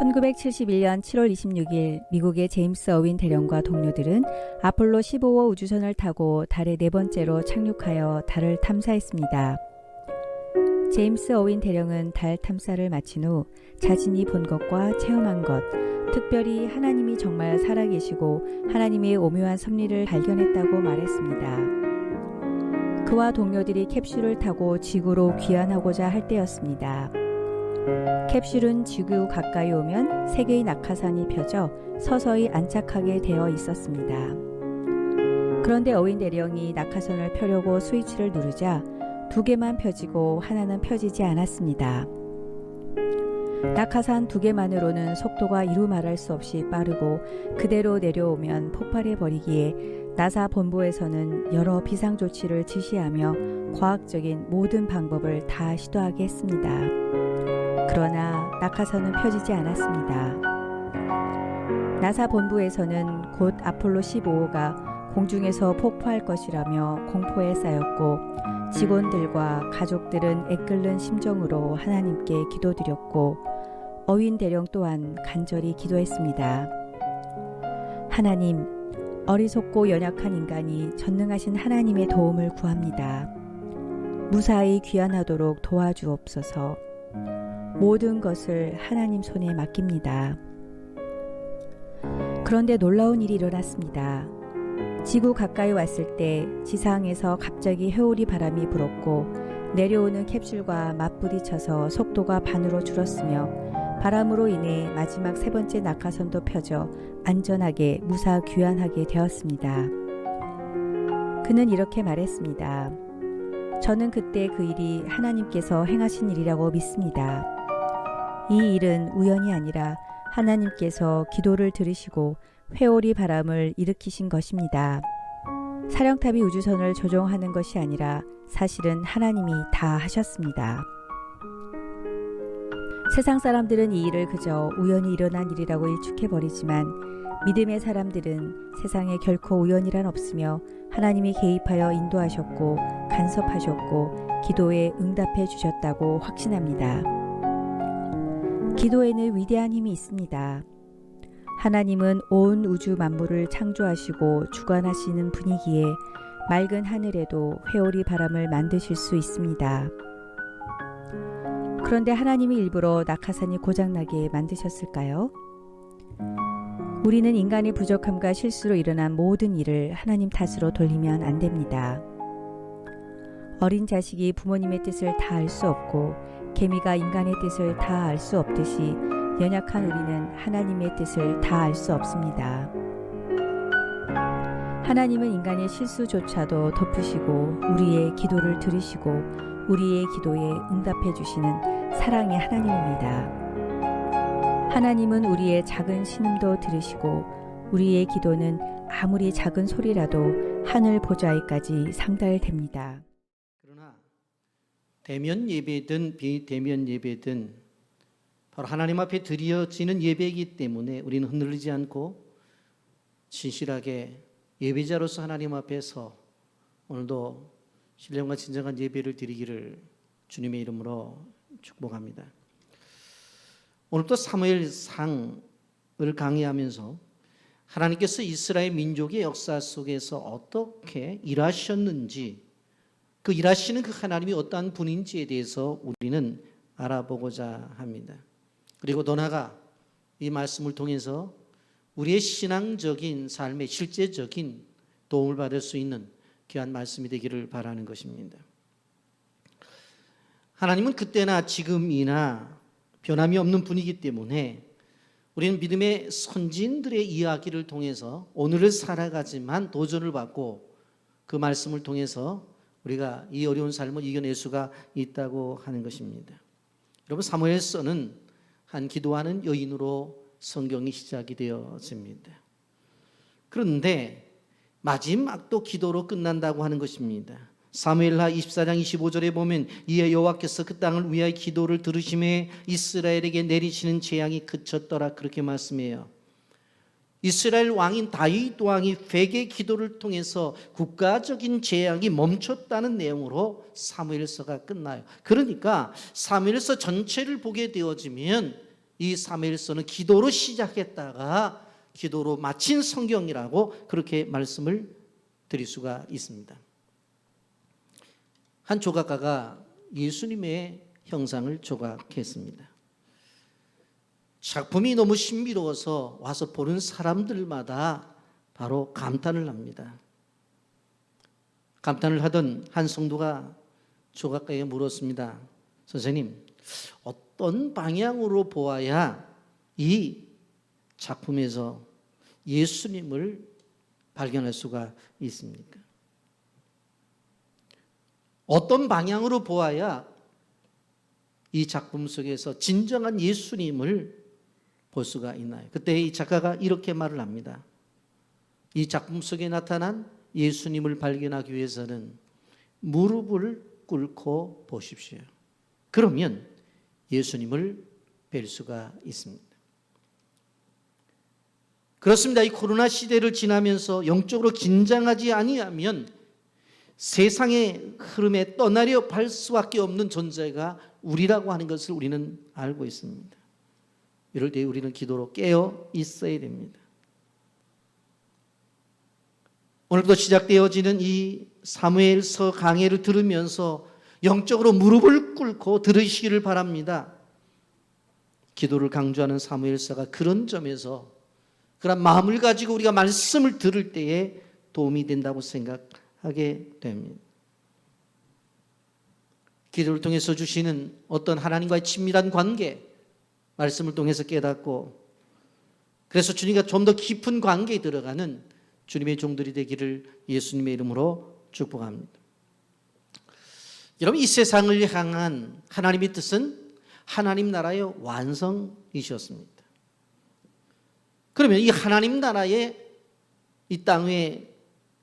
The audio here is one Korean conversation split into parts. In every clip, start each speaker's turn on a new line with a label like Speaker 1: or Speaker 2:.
Speaker 1: 1971년 7월 26일 미국의 제임스 어윈 대령과 동료들은 아폴로 15호 우주선을 타고 달에 네 번째로 착륙하여 달을 탐사했습니다. 제임스 어윈 대령은 달 탐사를 마친 후 자신이 본 것과 체험한 것, 특별히 하나님이 정말 살아계시고 하나님의 오묘한 섭리를 발견했다고 말했습니다. 그와 동료들이 캡슐을 타고 지구로 귀환하고자 할 때였습니다. 캡슐은 지구 가까이 오면 세 개의 낙하산이 펴져 서서히 안착하게 되어 있었습니다. 그런데 어윈 대령이 낙하산을 펴려고 스위치를 누르자 두 개만 펴지고 하나는 펴지지 않았습니다. 낙하산 두 개만으로는 속도가 이루 말할 수 없이 빠르고 그대로 내려오면 폭발해 버리기에 나사 본부에서는 여러 비상 조치를 지시하며 과학적인 모든 방법을 다 시도하게 했습니다. 그러나 낙하산은 펴지지 않았습니다. 나사 본부에서는 곧 아폴로 15호가 공중에서 폭파할 것이라며 공포에 쌓였고 직원들과 가족들은 애끓는 심정으로 하나님께 기도드렸고 어윈 대령 또한 간절히 기도했습니다. 하나님, 어리석고 연약한 인간이 전능하신 하나님의 도움을 구합니다. 무사히 귀환하도록 도와주옵소서. 모든 것을 하나님 손에 맡깁니다. 그런데 놀라운 일이 일어났습니다. 지구 가까이 왔을 때 지상에서 갑자기 회오리 바람이 불었고 내려오는 캡슐과 맞부딪혀서 속도가 반으로 줄었으며 바람으로 인해 마지막 세 번째 낙하선도 펴져 안전하게 무사 귀환하게 되었습니다. 그는 이렇게 말했습니다. 저는 그때 그 일이 하나님께서 행하신 일이라고 믿습니다. 이 일은 우연이 아니라 하나님께서 기도를 들으시고 회오리 바람을 일으키신 것입니다. 사령탑이 우주선을 조종하는 것이 아니라 사실은 하나님이 다 하셨습니다. 세상 사람들은 이 일을 그저 우연히 일어난 일이라고 일축해버리지만 믿음의 사람들은 세상에 결코 우연이란 없으며 하나님이 개입하여 인도하셨고 간섭하셨고 기도에 응답해 주셨다고 확신합니다. 기도에는 위대한 힘이 있습니다. 하나님은 온 우주 만물을 창조하시고 주관하시는 분이기에 맑은 하늘에도 회오리 바람을 만드실 수 있습니다. 그런데 하나님이 일부러 낙하산이 고장나게 만드셨을까요? 우리는 인간의 부족함과 실수로 일어난 모든 일을 하나님 탓으로 돌리면 안 됩니다. 어린 자식이 부모님의 뜻을 다 알 수 없고 개미가 인간의 뜻을 다 알 수 없듯이 연약한 우리는 하나님의 뜻을 다 알 수 없습니다. 하나님은 인간의 실수조차도 덮으시고 우리의 기도를 들으시고 우리의 기도에 응답해 주시는 사랑의 하나님입니다. 하나님은 우리의 작은 신음도 들으시고 우리의 기도는 아무리 작은 소리라도 하늘 보좌에까지 상달됩니다.
Speaker 2: 그러나 대면 예배든 비대면 예배든 바로 하나님 앞에 드려지는 예배이기 때문에 우리는 흔들리지 않고 진실하게 예배자로서 하나님 앞에서 오늘도 신령과 진정한 예배를 드리기를 주님의 이름으로 축복합니다. 오늘도 사무엘상을 강의하면서 하나님께서 이스라엘 민족의 역사 속에서 어떻게 일하셨는지 그 일하시는 그 하나님이 어떠한 분인지에 대해서 우리는 알아보고자 합니다. 그리고 더 나아가 이 말씀을 통해서 우리의 신앙적인 삶의 실제적인 도움을 받을 수 있는 귀한 말씀이 되기를 바라는 것입니다. 하나님은 그때나 지금이나 변함이 없는 분이기 때문에 우리는 믿음의 선진들의 이야기를 통해서 오늘을 살아가지만 도전을 받고 그 말씀을 통해서 우리가 이 어려운 삶을 이겨낼 수가 있다고 하는 것입니다. 여러분, 사무엘서는 한 기도하는 여인으로 성경이 시작이 되어집니다. 그런데 마지막도 기도로 끝난다고 하는 것입니다. 사무엘하 24장 25절에 보면 이에 여호와께서 그 땅을 위하여 기도를 들으심에 이스라엘에게 내리시는 재앙이 그쳤더라, 그렇게 말씀해요. 이스라엘 왕인 다윗 왕이 회개 기도를 통해서 국가적인 재앙이 멈췄다는 내용으로 사무엘서가 끝나요. 그러니까 사무엘서 전체를 보게 되어지면 이 사무엘서는 기도로 시작했다가 기도로 마친 성경이라고 그렇게 말씀을 드릴 수가 있습니다. 한 조각가가 예수님의 형상을 조각했습니다. 작품이 너무 신비로워서 와서 보는 사람들마다 바로 감탄을 합니다. 감탄을 하던 한 성도가 조각가에게 물었습니다. 선생님, 어떤 방향으로 보아야 이 작품에서 예수님을 발견할 수가 있습니까? 어떤 방향으로 보아야 이 작품 속에서 진정한 예수님을 볼 수가 있나요? 그때 이 작가가 이렇게 말을 합니다. 이 작품 속에 나타난 예수님을 발견하기 위해서는 무릎을 꿇고 보십시오. 그러면 예수님을 뵐 수가 있습니다. 그렇습니다. 이 코로나 시대를 지나면서 영적으로 긴장하지 아니하면 세상의 흐름에 떠나려 갈 수밖에 없는 존재가 우리라고 하는 것을 우리는 알고 있습니다. 이럴 때 우리는 기도로 깨어 있어야 됩니다. 오늘부터 시작되어지는 이 사무엘서 강해를 들으면서 영적으로 무릎을 꿇고 들으시기를 바랍니다. 기도를 강조하는 사무엘서가 그런 점에서 그런 마음을 가지고 우리가 말씀을 들을 때에 도움이 된다고 생각하게 됩니다. 기도를 통해서 주시는 어떤 하나님과의 친밀한 관계, 말씀을 통해서 깨닫고 그래서 주님과 좀 더 깊은 관계에 들어가는 주님의 종들이 되기를 예수님의 이름으로 축복합니다. 여러분, 이 세상을 향한 하나님의 뜻은 하나님 나라의 완성이셨습니다. 그러면 이 하나님 나라의 이 땅의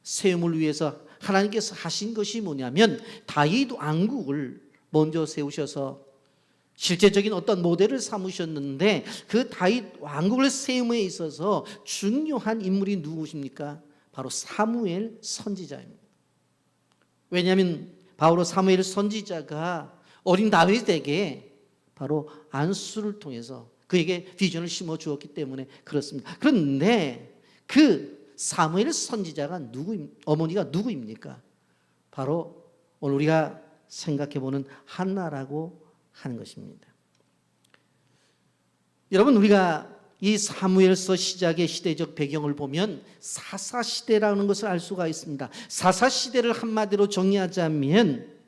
Speaker 2: 세움을 위해서 하나님께서 하신 것이 뭐냐면 다윗 왕국을 먼저 세우셔서 실제적인 어떤 모델을 삼으셨는데 그 다윗 왕국을 세움에 있어서 중요한 인물이 누구십니까? 바로 사무엘 선지자입니다. 왜냐하면 바로 사무엘 선지자가 어린 다윗에게 바로 안수를 통해서 그에게 비전을 심어 주었기 때문에 그렇습니다. 그런데 그 사무엘 선지자가 어머니가 누구입니까? 바로 오늘 우리가 생각해보는 한나라고 하는 것입니다. 여러분, 우리가 이 사무엘서 시작의 시대적 배경을 보면 사사시대라는 것을 알 수가 있습니다. 사사시대를 한마디로 정리하자면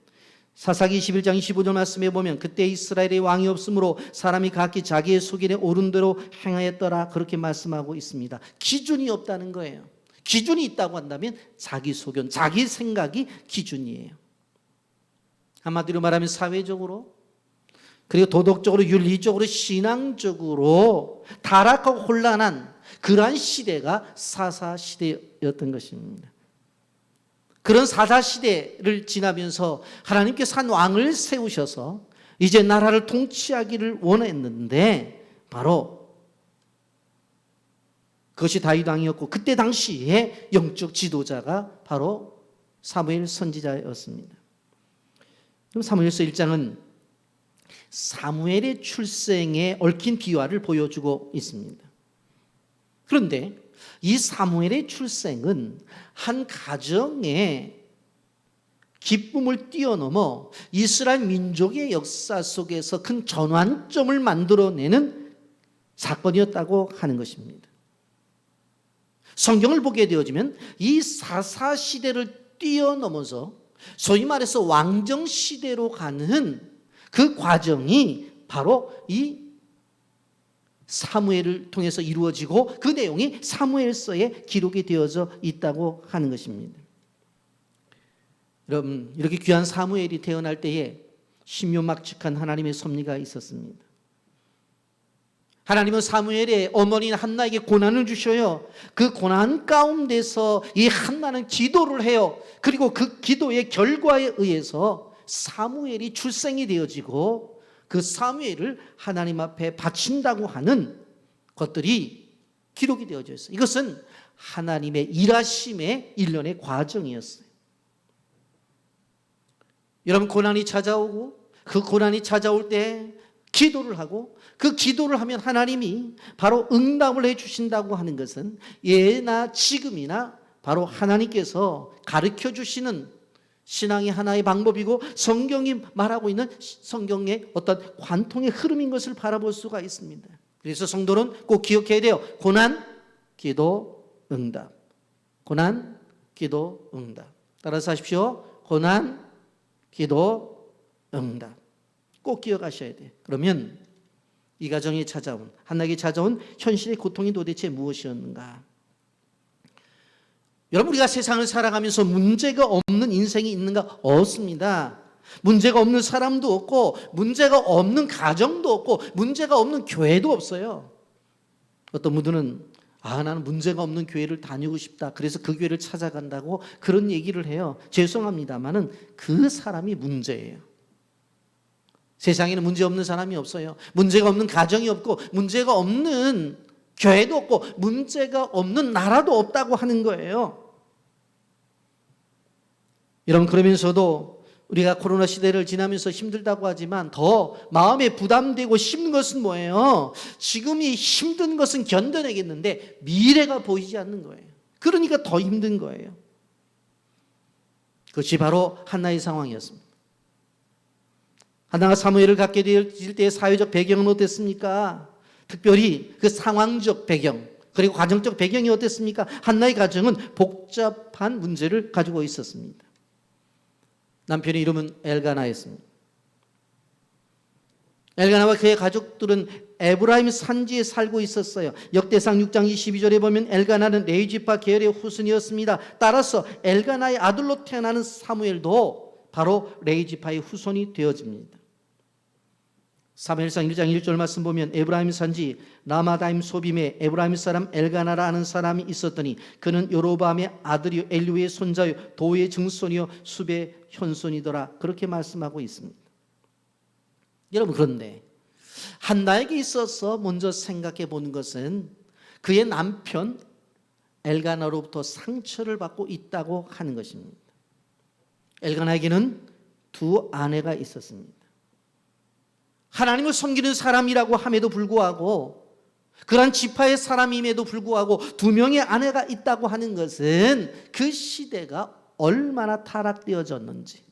Speaker 2: 사사기 21장 25절 말씀에 보면 그때 이스라엘의 왕이 없으므로 사람이 각기 자기의 소견에 옳은 대로 행하였더라 그렇게 말씀하고 있습니다. 기준이 없다는 거예요. 기준이 있다고 한다면 자기 소견, 자기 생각이 기준이에요. 한마디로 말하면 사회적으로 그리고 도덕적으로, 윤리적으로, 신앙적으로 타락하고 혼란한 그러한 시대가 사사시대였던 것입니다. 그런 사사시대를 지나면서 하나님께서 한 왕을 세우셔서 이제 나라를 통치하기를 원했는데 바로 그것이 다윗 왕이었고 그때 당시에 영적 지도자가 바로 사무엘 선지자였습니다. 그럼 사무엘서 1장은 사무엘의 출생에 얽힌 비화를 보여주고 있습니다. 그런데 이 사무엘의 출생은 한 가정의 기쁨을 뛰어넘어 이스라엘 민족의 역사 속에서 큰 전환점을 만들어내는 사건이었다고 하는 것입니다. 성경을 보게 되어지면 이 사사시대를 뛰어넘어서 소위 말해서 왕정시대로 가는 그 과정이 바로 이 사무엘을 통해서 이루어지고 그 내용이 사무엘서에 기록이 되어져 있다고 하는 것입니다. 여러분, 이렇게 귀한 사무엘이 태어날 때에 신묘막측한 하나님의 섭리가 있었습니다. 하나님은 사무엘의 어머니 한나에게 고난을 주셔요. 그 고난 가운데서 이 한나는 기도를 해요. 그리고 그 기도의 결과에 의해서 사무엘이 출생이 되어지고 그 사무엘을 하나님 앞에 바친다고 하는 것들이 기록이 되어져 있어요. 이것은 하나님의 일하심의 일련의 과정이었어요. 여러분, 고난이 찾아오고 그 고난이 찾아올 때 기도를 하고 그 기도를 하면 하나님이 바로 응답을 해주신다고 하는 것은 예나 지금이나 바로 하나님께서 가르쳐 주시는 신앙의 하나의 방법이고 성경이 말하고 있는 성경의 어떤 관통의 흐름인 것을 바라볼 수가 있습니다. 그래서 성도는 꼭 기억해야 돼요. 고난, 기도, 응답. 고난, 기도, 응답. 따라서 하십시오. 고난, 기도, 응답. 꼭 기억하셔야 돼요. 그러면 이 가정에 찾아온, 한나에게 찾아온 현실의 고통이 도대체 무엇이었는가? 여러분, 우리가 세상을 살아가면서 문제가 없는 인생이 있는가? 없습니다. 문제가 없는 사람도 없고 문제가 없는 가정도 없고 문제가 없는 교회도 없어요. 어떤 분들은 나는 문제가 없는 교회를 다니고 싶다, 그래서 그 교회를 찾아간다고 그런 얘기를 해요. 죄송합니다만은 그 사람이 문제예요. 세상에는 문제 없는 사람이 없어요. 문제가 없는 가정이 없고 문제가 없는 교회도 없고 문제가 없는 나라도 없다고 하는 거예요. 여러분, 그러면서도 우리가 코로나 시대를 지나면서 힘들다고 하지만 더 마음에 부담되고 힘든 것은 뭐예요? 지금이 힘든 것은 견뎌내겠는데 미래가 보이지 않는 거예요. 그러니까 더 힘든 거예요. 그것이 바로 한나의 상황이었습니다. 한나가 사무엘을 갖게 될 때의 사회적 배경은 어땠습니까? 특별히 그 상황적 배경 그리고 가정적 배경이 어땠습니까? 한나의 가정은 복잡한 문제를 가지고 있었습니다. 남편의 이름은 엘가나였습니다. 엘가나와 그의 가족들은 에브라임 산지에 살고 있었어요. 역대상 6장 22절에 보면 엘가나는 레위지파 계열의 후손이었습니다. 따라서 엘가나의 아들로 태어나는 사무엘도 바로 레위지파의 후손이 되어집니다. 사무엘상 1장 1절 말씀 보면 에브라임 산지 라마다임 소빔에 에브라임 사람 엘가나라 하는 사람이 있었더니 그는 여로보암의 아들이요 엘리후의 손자요 도의 증손이요 숲의 현손이더라. 그렇게 말씀하고 있습니다. 여러분, 그런데 한나에게 있어서 먼저 생각해 보는 것은 그의 남편 엘가나로부터 상처를 받고 있다고 하는 것입니다. 엘가나에게는 두 아내가 있었습니다. 하나님을 섬기는 사람이라고 함에도 불구하고 그러한 지파의 사람임에도 불구하고 두 명의 아내가 있다고 하는 것은 그 시대가 얼마나 타락되어졌는지,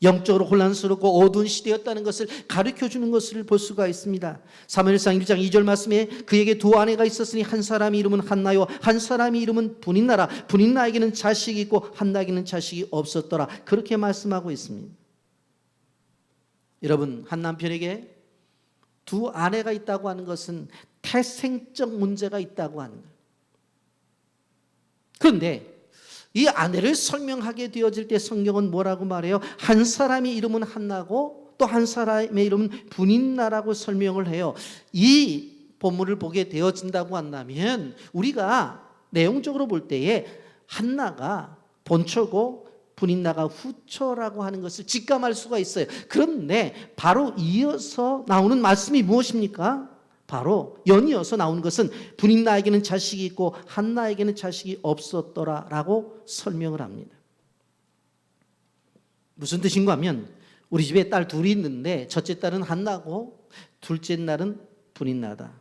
Speaker 2: 영적으로 혼란스럽고 어두운 시대였다는 것을 가르쳐주는 것을 볼 수가 있습니다. 사무엘상 1장 2절 말씀에 그에게 두 아내가 있었으니 한 사람의 이름은 한나요 한 사람의 이름은 분인나라. 분인나에게는 자식이 있고 한나에게는 자식이 없었더라. 그렇게 말씀하고 있습니다. 여러분, 한 남편에게 두 아내가 있다고 하는 것은 태생적 문제가 있다고 하는 거예요. 그런데 이 아내를 설명하게 되어질 때 성경은 뭐라고 말해요? 한 사람의 이름은 한나고 또 한 사람의 이름은 분인나라고 설명을 해요. 이 본문을 보게 되어진다고 한다면 우리가 내용적으로 볼 때에 한나가 본처고 분인나가 후처라고 하는 것을 직감할 수가 있어요. 그런데 바로 이어서 나오는 말씀이 무엇입니까? 바로 연이어서 나오는 것은 분인나에게는 자식이 있고 한나에게는 자식이 없었더라라고 설명을 합니다. 무슨 뜻인가 하면 우리 집에 딸 둘이 있는데 첫째 딸은 한나고 둘째 딸은 분인나다.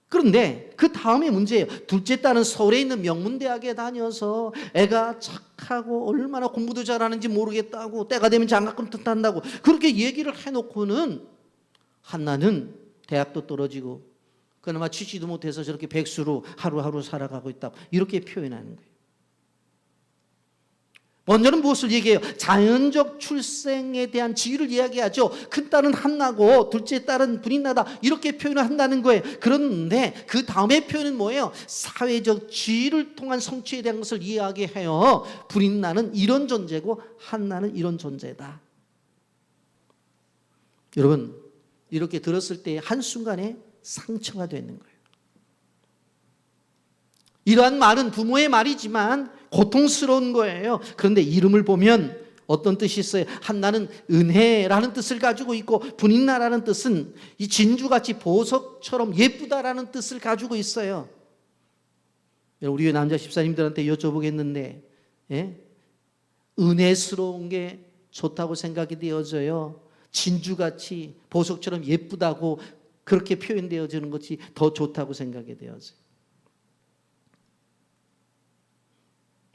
Speaker 2: 그런데 그 다음에 문제예요. 둘째 딸은 서울에 있는 명문대학에 다녀서 애가 착하고 얼마나 공부도 잘하는지 모르겠다고 때가 되면 장학금 탓한다고 그렇게 얘기를 해놓고는 한나는 대학도 떨어지고 그나마 취직도 못해서 저렇게 백수로 하루하루 살아가고 있다고 이렇게 표현하는 거예요. 먼저는 무엇을 얘기해요? 자연적 출생에 대한 지위를 이야기하죠. 큰 딸은 한나고 둘째 딸은 분인나다 이렇게 표현을 한다는 거예요. 그런데 그 다음에 표현은 뭐예요? 사회적 지위를 통한 성취에 대한 것을 이야기해요. 분인나는 이런 존재고 한나는 이런 존재다. 여러분, 이렇게 들었을 때 한순간에 상처가 되는 거예요. 이러한 말은 부모의 말이지만 고통스러운 거예요. 그런데 이름을 보면 어떤 뜻이 있어요? 한나는 은혜라는 뜻을 가지고 있고 분인나라는 뜻은 이 진주같이 보석처럼 예쁘다라는 뜻을 가지고 있어요. 우리 남자 집사님들한테 여쭤보겠는데 은혜스러운 게 좋다고 생각이 되어져요? 진주같이 보석처럼 예쁘다고 그렇게 표현되어지는 것이 더 좋다고 생각이 되어져요.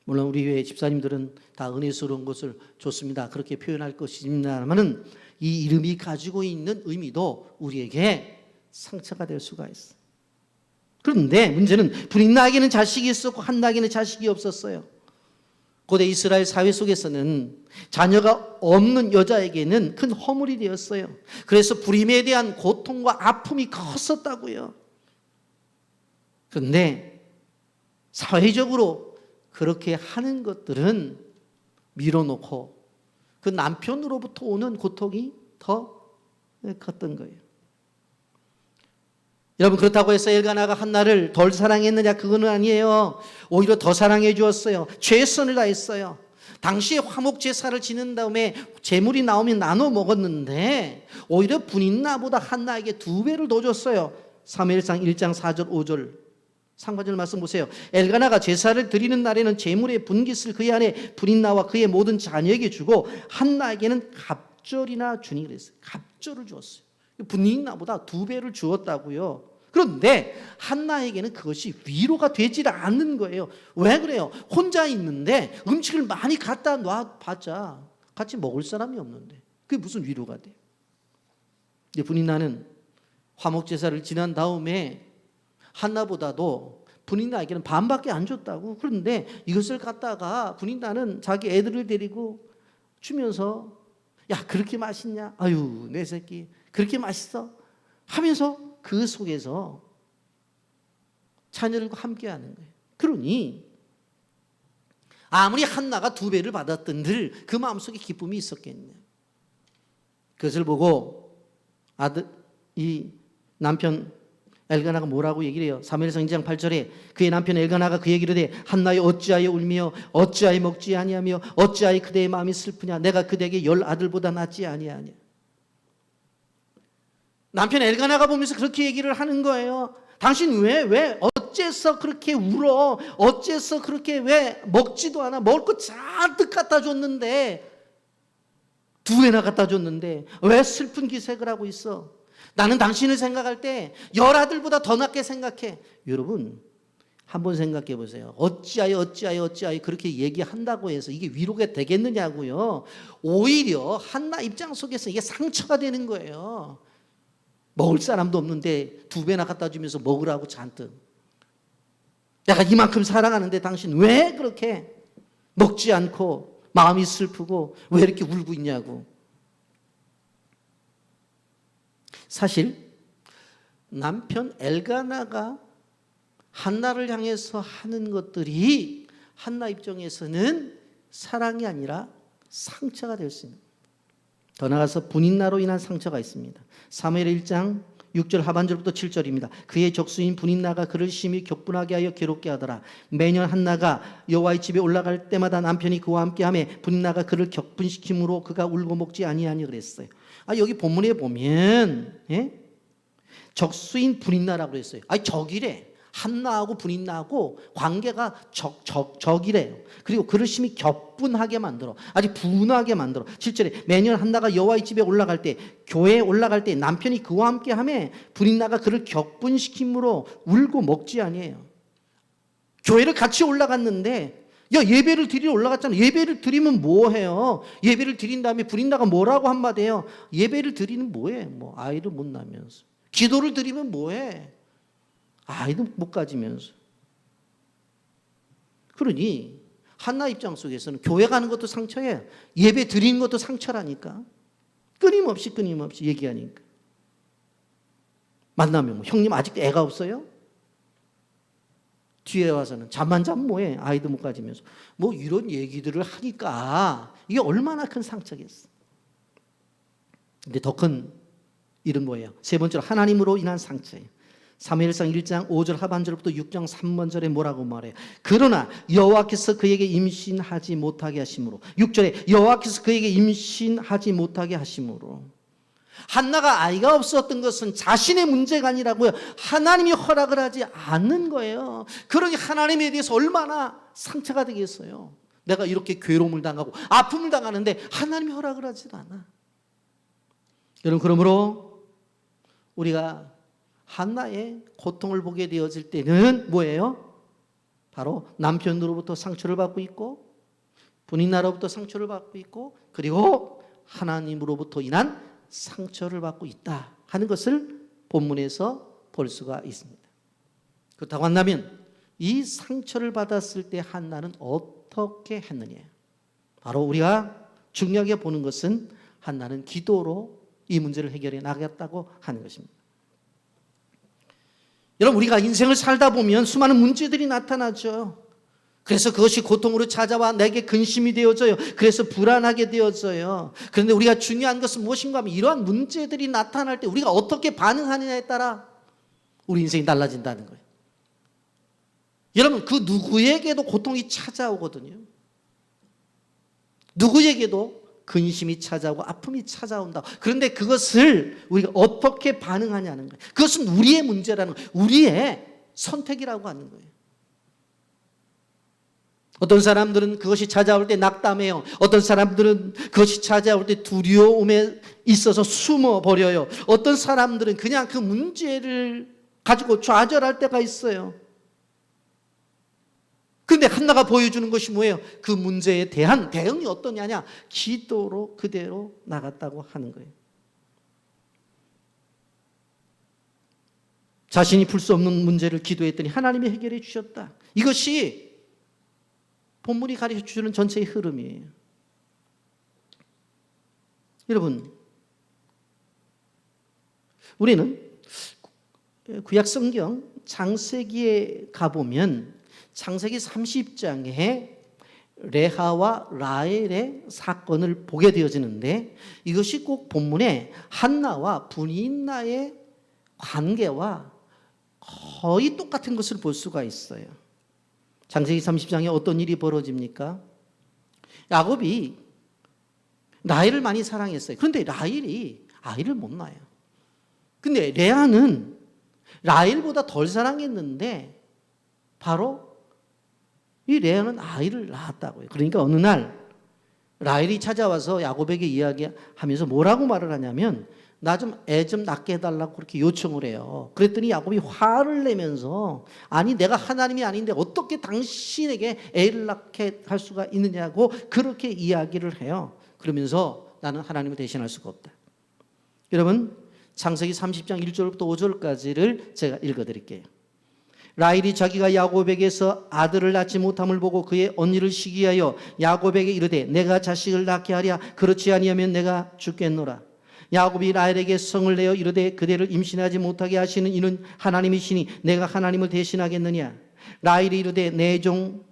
Speaker 2: 물론 우리 교회 집사님들은 다 은혜스러운 것을 좋습니다. 그렇게 표현할 것입니다만은 이 이름이 가지고 있는 의미도 우리에게 상처가 될 수가 있어요. 그런데 문제는 브릿나에게는 자식이 있었고 한나에게는 자식이 없었어요. 고대 이스라엘 사회 속에서는 자녀가 없는 여자에게는 큰 허물이 되었어요. 그래서 불임에 대한 고통과 아픔이 컸었다고요. 그런데 사회적으로 그렇게 하는 것들은 밀어놓고 그 남편으로부터 오는 고통이 더 컸던 거예요. 여러분, 그렇다고 해서 엘가나가 한나를 덜 사랑했느냐? 그거는 아니에요. 오히려 더 사랑해 주었어요. 최선을 다했어요. 당시에 화목 제사를 지낸 다음에 재물이 나오면 나눠 먹었는데 오히려 분인나보다 한나에게 2배를 더 줬어요. 사무엘상 1장 4절 5절 상관절 말씀 보세요. 엘가나가 제사를 드리는 날에는 재물의 분깃을 그의 아내 분인나와 그의 모든 자녀에게 주고 한나에게는 갑절이나 주니 그랬어요. 갑절을 주었어요. 분인나보다 2배를 주었다고요. 그런데 한나에게는 그것이 위로가 되질 않는 거예요. 왜 그래요? 혼자 있는데 음식을 많이 갖다 놔봤자 같이 먹을 사람이 없는데 그게 무슨 위로가 돼요? 분인나는 화목제사를 지난 다음에 한나보다도 분인나에게는 반밖에 안 줬다고. 그런데 이것을 갖다가 분인나는 자기 애들을 데리고 주면서 야, 그렇게 맛있냐? 아유, 내 새끼 그렇게 맛있어? 하면서 그 속에서 자녀들과 함께하는 거예요. 그러니 아무리 한나가 2배를 받았던들 그 마음속에 기쁨이 있었겠냐. 그것을 보고 이 남편 엘가나가 뭐라고 얘기를 해요? 사무엘상 2장 8절에 그의 남편 엘가나가 그에게 이르되 한나여 어찌하여 울며 어찌하여 먹지 아니하며 어찌하여 그대의 마음이 슬프냐? 내가 그대에게 10 아들보다 낫지 아니하냐. 남편 엘가나가 보면서 그렇게 얘기를 하는 거예요. 당신 왜 어째서 그렇게 울어? 어째서 그렇게 왜 먹지도 않아? 먹을 거 잔뜩 갖다 줬는데 2배나 갖다 줬는데 왜 슬픈 기색을 하고 있어? 나는 당신을 생각할 때 10 아들보다 더 낫게 생각해. 여러분, 한번 생각해 보세요. 어찌하여 그렇게 얘기한다고 해서 이게 위로가 되겠느냐고요. 오히려 한나 입장 속에서 이게 상처가 되는 거예요. 먹을 사람도 없는데 2배나 갖다 주면서 먹으라고 잔뜩. 내가 이만큼 사랑하는데 당신 왜 그렇게 먹지 않고 마음이 슬프고 왜 이렇게 울고 있냐고. 사실 남편 엘가나가 한나를 향해서 하는 것들이 한나 입장에서는 사랑이 아니라 상처가 될 수 있는 거예요. 더 나아가서 분인나로 인한 상처가 있습니다. 사무엘 1장 6절 하반절부터 7절입니다. 그의 적수인 분인나가 그를 심히 격분하게 하여 괴롭게 하더라. 매년 한나가 여호와의 집에 올라갈 때마다 남편이 그와 함께하며 분인나가 그를 격분시킴으로 그가 울고 먹지 아니하니 그랬어요. 여기 본문에 보면 적수인 분인나라고 그랬어요. 적이래. 한나하고 분인나하고 관계가 적이래요. 그리고 그를 심히 격분하게 만들어. 아주 분하게 만들어. 7절에 매년 한나가 여호와의 집에 올라갈 때, 교회에 올라갈 때 남편이 그와 함께하며 분인나가 그를 격분시킴으로 울고 먹지 아니에요. 교회를 같이 올라갔는데 예배를 드리러 올라갔잖아. 예배를 드리면 뭐해요? 예배를 드린 다음에 분인나가 뭐라고 한마디해요? 예배를 드리는 뭐해? 아이를 못 낳으면서. 기도를 드리면 뭐해? 아이도 못 가지면서. 그러니 한나 입장 속에서는 교회 가는 것도 상처예요. 예배 드리는 것도 상처라니까. 끊임없이 얘기하니까. 만나면 형님 아직도 애가 없어요? 뒤에 와서는 잠만 자면 뭐해? 아이도 못 가지면서. 이런 얘기들을 하니까 이게 얼마나 큰 상처겠어. 근데 더 큰 일은 뭐예요? 세 번째로 하나님으로 인한 상처예요. 사무엘상 1장 5절 하반절부터 6장 3번절에 뭐라고 말해요? 그러나 여호와께서 그에게 임신하지 못하게 하심으로. 6절에 여호와께서 그에게 임신하지 못하게 하심으로. 한나가 아이가 없었던 것은 자신의 문제가 아니라고요. 하나님이 허락을 하지 않는 거예요. 그러니 하나님에 대해서 얼마나 상처가 되겠어요. 내가 이렇게 괴로움을 당하고 아픔을 당하는데 하나님이 허락을 하지 않아. 여러분, 그러므로 우리가 한나의 고통을 보게 되어질 때는 뭐예요? 바로 남편으로부터 상처를 받고 있고, 분인나로부터 상처를 받고 있고, 그리고 하나님으로부터 인한 상처를 받고 있다 하는 것을 본문에서 볼 수가 있습니다. 그렇다고 한다면 이 상처를 받았을 때 한나는 어떻게 했느냐? 바로 우리가 중요하게 보는 것은 한나는 기도로 이 문제를 해결해 나갔다고 하는 것입니다. 여러분, 우리가 인생을 살다 보면 수많은 문제들이 나타나죠. 그래서 그것이 고통으로 찾아와 내게 근심이 되어져요. 그래서 불안하게 되어져요. 그런데 우리가 중요한 것은 무엇인가 하면 이러한 문제들이 나타날 때 우리가 어떻게 반응하느냐에 따라 우리 인생이 달라진다는 거예요. 여러분, 그 누구에게도 고통이 찾아오거든요. 누구에게도 근심이 찾아오고 아픔이 찾아온다. 그런데 그것을 우리가 어떻게 반응하냐는 거예요. 그것은 우리의 문제라는 거예요. 우리의 선택이라고 하는 거예요. 어떤 사람들은 그것이 찾아올 때 낙담해요. 어떤 사람들은 그것이 찾아올 때 두려움에 있어서 숨어버려요. 어떤 사람들은 그냥 그 문제를 가지고 좌절할 때가 있어요. 그런데 한나가 보여주는 것이 뭐예요? 그 문제에 대한 대응이 어떠냐냐? 기도로 그대로 나갔다고 하는 거예요. 자신이 풀 수 없는 문제를 기도했더니 하나님이 해결해 주셨다. 이것이 본문이 가르쳐주는 전체의 흐름이에요. 여러분, 우리는 구약성경 창세기에 가보면 창세기 30장에 레하와 라헬의 사건을 보게 되어지는데 이것이 꼭 본문에 한나와 분인나의 관계와 거의 똑같은 것을 볼 수가 있어요. 창세기 30장에 어떤 일이 벌어집니까? 야곱이 라헬을 많이 사랑했어요. 그런데 라헬이 아이를 못 낳아요. 근데 레아는 라헬보다 덜 사랑했는데 바로 이 레아는 아이를 낳았다고요. 그러니까 어느 날 라헬이 찾아와서 야곱에게 이야기하면서 뭐라고 말을 하냐면 나 좀 애 좀 낳게 해달라고 그렇게 요청을 해요. 그랬더니 야곱이 화를 내면서 아니 내가 하나님이 아닌데 어떻게 당신에게 애를 낳게 할 수가 있느냐고 그렇게 이야기를 해요. 그러면서 나는 하나님을 대신할 수가 없다. 여러분, 창세기 30장 1절부터 5절까지를 제가 읽어드릴게요. 라헬이 자기가 야곱에게서 아들을 낳지 못함을 보고 그의 언니를 시기하여 야곱에게 이르되 내가 자식을 낳게 하랴. 그렇지 아니하면 내가 죽겠노라. 야곱이 라헬에게 성을 내어 이르되 그대를 임신하지 못하게 하시는 이는 하나님이시니 내가 하나님을 대신하겠느냐. 라헬이 이르되 내 종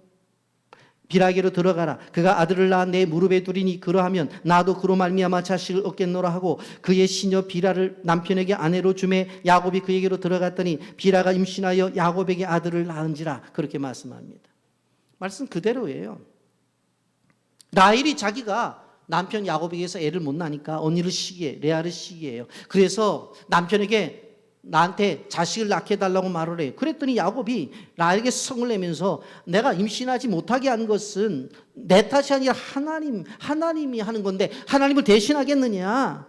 Speaker 2: 비라게로 들어가라. 그가 아들을 낳아 내 무릎에 두리니 그러하면 나도 그로 말미암아 자식을 얻겠노라 하고 그의 시녀 비라를 남편에게 아내로 주매 야곱이 그에게로 들어갔더니 비라가 임신하여 야곱에게 아들을 낳은지라. 그렇게 말씀합니다. 말씀 그대로예요. 라헬이 자기가 남편 야곱에게서 애를 못 낳으니까 언니를 시기해, 레아를 시기해요. 그래서 남편에게 나한테 자식을 낳게 해달라고 말을 해요. 그랬더니 야곱이 라헬에게 성을 내면서 내가 임신하지 못하게 한 것은 내 탓이 아니라 하나님이 하는 건데 하나님을 대신하겠느냐.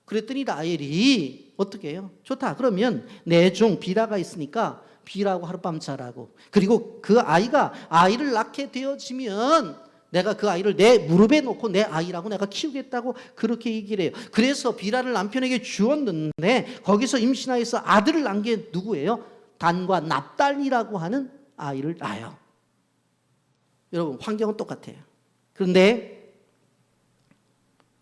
Speaker 2: 그랬더니 라헬이 어떻게 해요? 좋다. 그러면 내 종 비라가 있으니까 비라하고 하룻밤 자라고, 그리고 그 아이가 아이를 낳게 되어지면 내가 그 아이를 내 무릎에 놓고 내 아이라고 내가 키우겠다고 그렇게 얘기를 해요. 그래서 비라를 남편에게 주었는데 거기서 임신하여서 아들을 낳은 게 누구예요? 단과 납달이라고 하는 아이를 낳아요. 여러분, 환경은 똑같아요. 그런데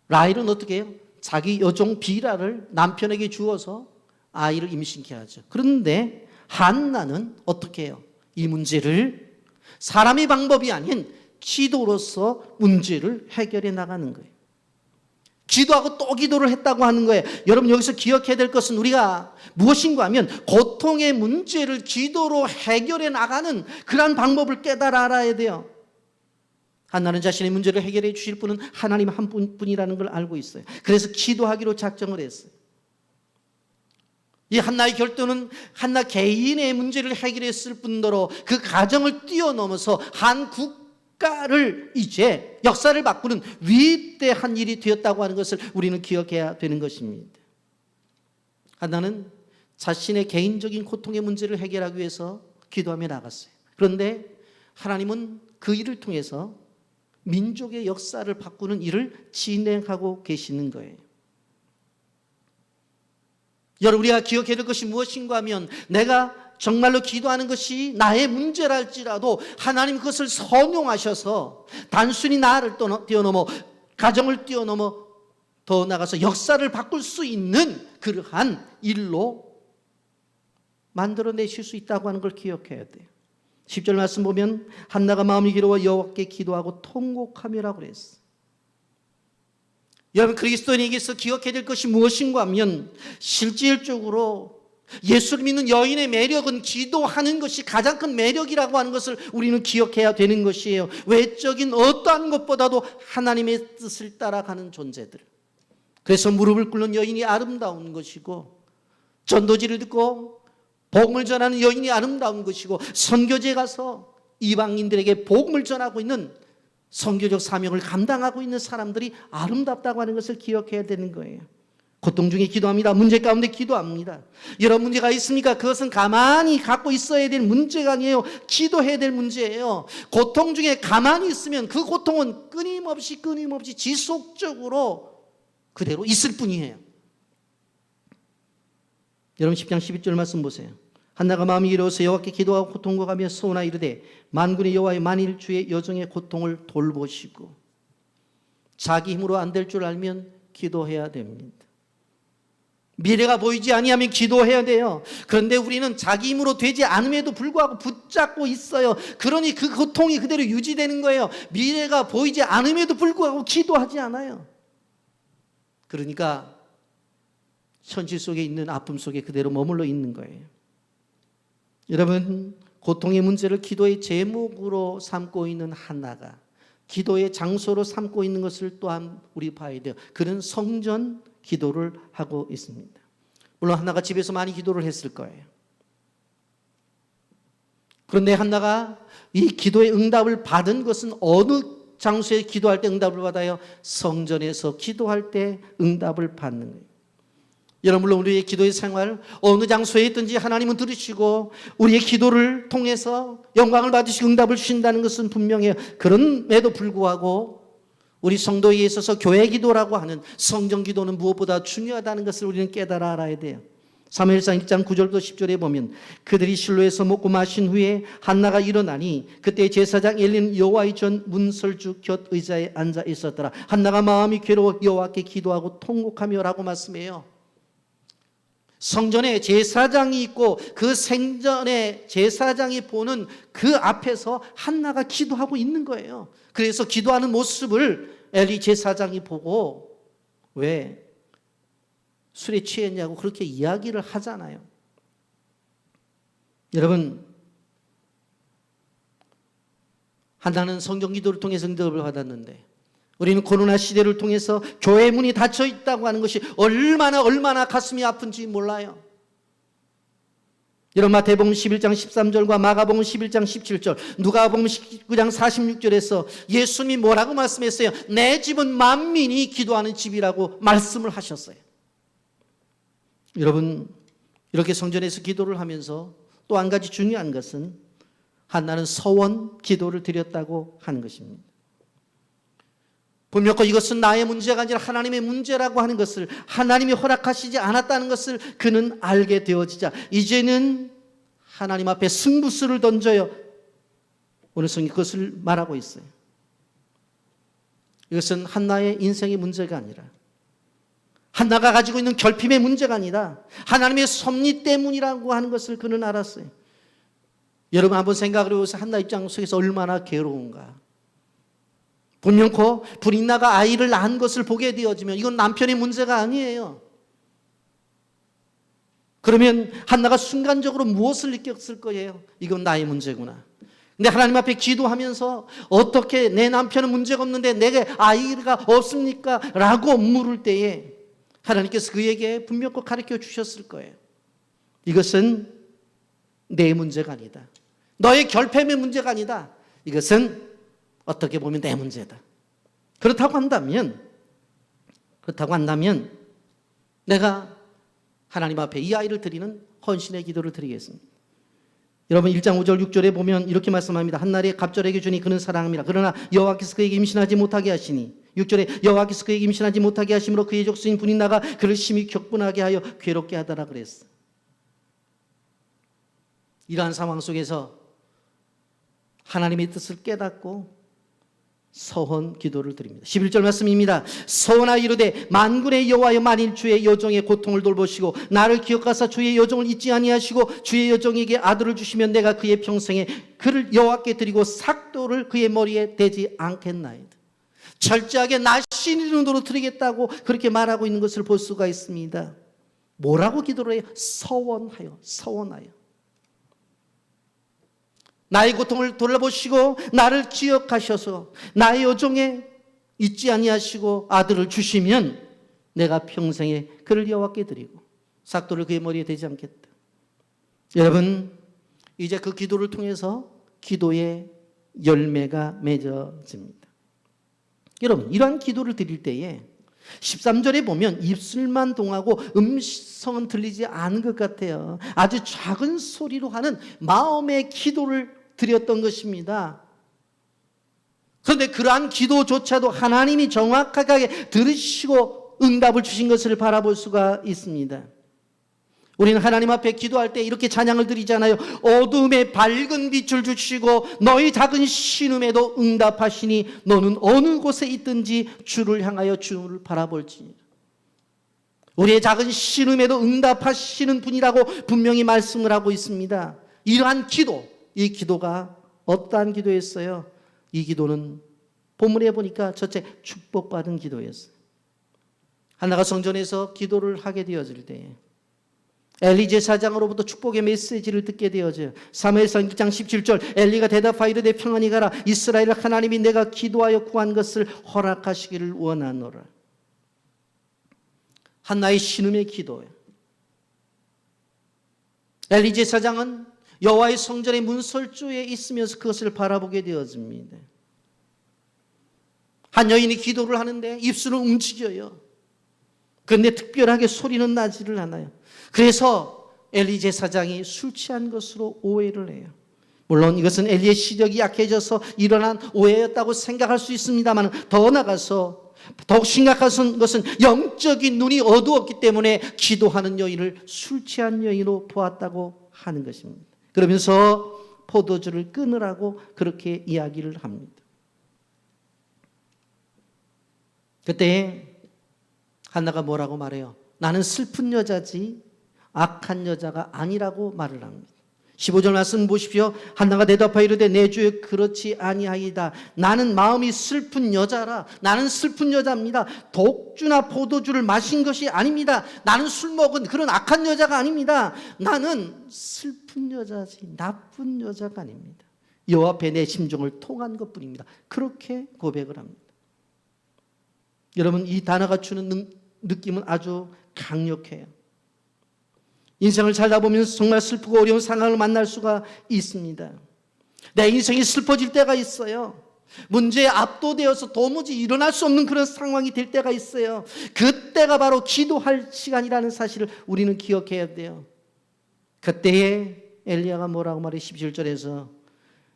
Speaker 2: 라헬은 어떻게 해요? 자기 여종 비라를 남편에게 주어서 아이를 임신케 하죠. 그런데 한나는 어떻게 해요? 이 문제를 사람의 방법이 아닌 기도로서 문제를 해결해 나가는 거예요. 기도하고 또 기도를 했다고 하는 거예요. 여러분, 여기서 기억해야 될 것은 우리가 무엇인가 하면 고통의 문제를 기도로 해결해 나가는 그러한 방법을 깨달아 알아야 돼요. 한나는 자신의 문제를 해결해 주실 분은 하나님 한 분뿐이라는 걸 알고 있어요. 그래서 기도하기로 작정을 했어요. 이 한나의 결도는 한나 개인의 문제를 해결했을 뿐더러 그 가정을 뛰어넘어서 한 국가를 이제 역사를 바꾸는 위대한 일이 되었다고 하는 것을 우리는 기억해야 되는 것입니다. 한나는 자신의 개인적인 고통의 문제를 해결하기 위해서 기도하며 나갔어요. 그런데 하나님은 그 일을 통해서 민족의 역사를 바꾸는 일을 진행하고 계시는 거예요. 여러분, 우리가 기억해야 될 것이 무엇인가 하면, 내가 정말로 기도하는 것이 나의 문제랄지라도 하나님 그것을 선용하셔서 단순히 나를 뛰어넘어, 가정을 뛰어넘어 더 나가서 역사를 바꿀 수 있는 그러한 일로 만들어내실 수 있다고 하는 걸 기억해야 돼요. 10절 말씀 보면 한나가 마음이 괴로워 여호와께 기도하고 통곡하며라고 그랬어요. 여러분, 그리스도인에게서 기억해야 될 것이 무엇인가 하면, 실질적으로 예수를 믿는 여인의 매력은 기도하는 것이 가장 큰 매력이라고 하는 것을 우리는 기억해야 되는 것이에요. 외적인 어떠한 것보다도 하나님의 뜻을 따라가는 존재들. 그래서 무릎을 꿇는 여인이 아름다운 것이고, 전도지를 듣고 복음을 전하는 여인이 아름다운 것이고, 선교지에 가서 이방인들에게 복음을 전하고 있는 선교적 사명을 감당하고 있는 사람들이 아름답다고 하는 것을 기억해야 되는 거예요. 고통 중에 기도합니다. 문제 가운데 기도합니다. 여러 문제가 있습니까? 그것은 가만히 갖고 있어야 될 문제가 아니에요. 기도해야 될 문제예요. 고통 중에 가만히 있으면 그 고통은 끊임없이 지속적으로 그대로 있을 뿐이에요. 여러분, 10장 12절 말씀 보세요. 한나가 마음이 괴로워서 여호와께 기도하고 고통과가며 소원하 이르되 만군의 여호와의 만일 주의 여종의 고통을 돌보시고. 자기 힘으로 안 될 줄 알면 기도해야 됩니다. 미래가 보이지 아니하면 기도해야 돼요. 그런데 우리는 자기 힘으로 되지 않음에도 불구하고 붙잡고 있어요. 그러니 그 고통이 그대로 유지되는 거예요. 미래가 보이지 않음에도 불구하고 기도하지 않아요. 그러니까 현실 속에 있는 아픔 속에 그대로 머물러 있는 거예요. 여러분, 고통의 문제를 기도의 제목으로 삼고 있는 한나가 기도의 장소로 삼고 있는 것을 또한 우리 봐야 돼요. 그는 성전 기도를 하고 있습니다. 물론 한나가 집에서 많이 기도를 했을 거예요. 그런데 한나가 이 기도의 응답을 받은 것은 어느 장소에 기도할 때 응답을 받아요? 성전에서 기도할 때 응답을 받는 거예요. 여러분, 물론 우리의 기도의 생활 어느 장소에 있든지 하나님은 들으시고 우리의 기도를 통해서 영광을 받으시고 응답을 주신다는 것은 분명해요. 그럼에도 불구하고 우리 성도에 있어서 교회 기도라고 하는 성전 기도는 무엇보다 중요하다는 것을 우리는 깨달아 알아야 돼요. 사무엘상 1장 9절부터 10절에 보면 그들이 실로에서 먹고 마신 후에 한나가 일어나니 그때 제사장 엘리는 여호와의 전 문설주 곁 의자에 앉아 있었더라. 한나가 마음이 괴로워 여호와께 기도하고 통곡하며라고 말씀해요. 성전에 제사장이 있고 그 생전에 제사장이 보는 그 앞에서 한나가 기도하고 있는 거예요. 그래서 기도하는 모습을 엘리 제사장이 보고 왜 술에 취했냐고 그렇게 이야기를 하잖아요. 여러분, 한나는 성전 기도를 통해서 응답을 받았는데 우리는 코로나 시대를 통해서 교회 문이 닫혀 있다고 하는 것이 얼마나 가슴이 아픈지 몰라요. 여러분, 마태복음 11장 13절과 마가복음 11장 17절, 누가복음 19장 46절에서 예수님이 뭐라고 말씀했어요? 내 집은 만민이 기도하는 집이라고 말씀을 하셨어요. 여러분, 이렇게 성전에서 기도를 하면서 또 한 가지 중요한 것은 한나는 서원 기도를 드렸다고 하는 것입니다. 분명히 이것은 나의 문제가 아니라 하나님의 문제라고 하는 것을, 하나님이 허락하시지 않았다는 것을 그는 알게 되어지자 이제는 하나님 앞에 승부수를 던져요. 오늘 성경이 그것을 말하고 있어요. 이것은 한나의 인생의 문제가 아니라, 한나가 가지고 있는 결핍의 문제가 아니라 하나님의 섭리 때문이라고 하는 것을 그는 알았어요. 여러분, 한번 생각을 해보세요. 한나 입장 속에서 얼마나 괴로운가. 분명코 브린나가 아이를 낳은 것을 보게 되어지면 이건 남편의 문제가 아니에요. 그러면 한나가 순간적으로 무엇을 느꼈을 거예요? 이건 나의 문제구나. 근데 하나님 앞에 기도하면서 어떻게 내 남편은 문제가 없는데 내게 아이가 없습니까? 라고 물을 때에 하나님께서 그에게 분명히 가르쳐 주셨을 거예요. 이것은 내 문제가 아니다. 너의 결핍의 문제가 아니다. 이것은 어떻게 보면 내 문제다. 그렇다고 한다면 내가 하나님 앞에 이 아이를 드리는 헌신의 기도를 드리겠습니다. 여러분 1장 5절 6절에 보면 이렇게 말씀합니다. 한날에 갑절에게 주니 그는 사랑합니다. 그러나 여호와께서 그에게 임신하지 못하게 하시니 6절에 여호와께서 그에게 임신하지 못하게 하심으로 그의 족수인 분이 나가 그를 심히 격분하게 하여 괴롭게 하더라 그랬어. 이러한 상황 속에서 하나님의 뜻을 깨닫고 서원 기도를 드립니다. 11절 말씀입니다. 서원하여 이르되 만군의 여호와여 만일 주의 여종의 고통을 돌보시고 나를 기억하사 주의 여종을 잊지 아니하시고 주의 여종에게 아들을 주시면 내가 그의 평생에 그를 여호와께 드리고 삭도를 그의 머리에 대지 않겠나이다. 철저하게 날씬히 눈으로 드리겠다고 그렇게 말하고 있는 것을 볼 수가 있습니다. 뭐라고 기도를 해요? 서원하여, 서원하여. 나의 고통을 돌아보시고 나를 기억하셔서 나의 여종에 잊지 아니하시고 아들을 주시면 내가 평생에 그를 여호와께 드리고 삭도를 그의 머리에 대지 않겠다. 여러분 이제 그 기도를 통해서 기도의 열매가 맺어집니다. 여러분 이러한 기도를 드릴 때에 13절에 보면 입술만 동하고 음성은 들리지 않은 것 같아요. 아주 작은 소리로 하는 마음의 기도를 드렸던 것입니다. 그런데 그러한 기도조차도 하나님이 정확하게 들으시고 응답을 주신 것을 바라볼 수가 있습니다. 우리는 하나님 앞에 기도할 때 이렇게 찬양을 드리잖아요. 어둠에 밝은 빛을 주시고 너희 작은 신음에도 응답하시니 너는 어느 곳에 있든지 주를 향하여 주를 바라볼지니라. 우리의 작은 신음에도 응답하시는 분이라고 분명히 말씀을 하고 있습니다. 이러한 기도, 이 기도가 어떠한 기도였어요? 이 기도는 본문에 보니까 첫째 축복받은 기도였어요. 한나가 성전에서 기도를 하게 되어질 때 엘리 제사장으로부터 축복의 메시지를 듣게 되어져요. 사무엘상 1장 17절 엘리가 대답하여 이르되 평안히 가라. 이스라엘 하나님이 내가 기도하여 구한 것을 허락하시기를 원하노라. 한나의 신음의 기도예요. 엘리 제사장은 여호와의 성전의 문설주에 있으면서 그것을 바라보게 되어집니다. 한 여인이 기도를 하는데 입술은 움직여요. 그런데 특별하게 소리는 나지를 않아요. 그래서 엘리 제사장이 술 취한 것으로 오해를 해요. 물론 이것은 엘리의 시력이 약해져서 일어난 오해였다고 생각할 수 있습니다만 더 나아가서 더욱 심각한 것은 영적인 눈이 어두웠기 때문에 기도하는 여인을 술 취한 여인으로 보았다고 하는 것입니다. 그러면서 포도주를 끊으라고 그렇게 이야기를 합니다. 그때 한나가 뭐라고 말해요? 나는 슬픈 여자지 악한 여자가 아니라고 말을 합니다. 15절 말씀 보십시오. 한나가 대답하여 이르되 내 주여 그렇지 아니하이다. 나는 마음이 슬픈 여자라. 나는 슬픈 여자입니다. 독주나 포도주를 마신 것이 아닙니다. 나는 술 먹은 그런 악한 여자가 아닙니다. 나는 슬픈 여자지 나쁜 여자가 아닙니다. 여호와 앞에 내 심정을 통한 것뿐입니다. 그렇게 고백을 합니다. 여러분 이 단어가 주는 느낌은 아주 강력해요. 인생을 살다 보면 정말 슬프고 어려운 상황을 만날 수가 있습니다. 내 인생이 슬퍼질 때가 있어요. 문제에 압도되어서 도무지 일어날 수 없는 그런 상황이 될 때가 있어요. 그때가 바로 기도할 시간이라는 사실을 우리는 기억해야 돼요. 그때에 엘리야가 뭐라고 말해? 17절에서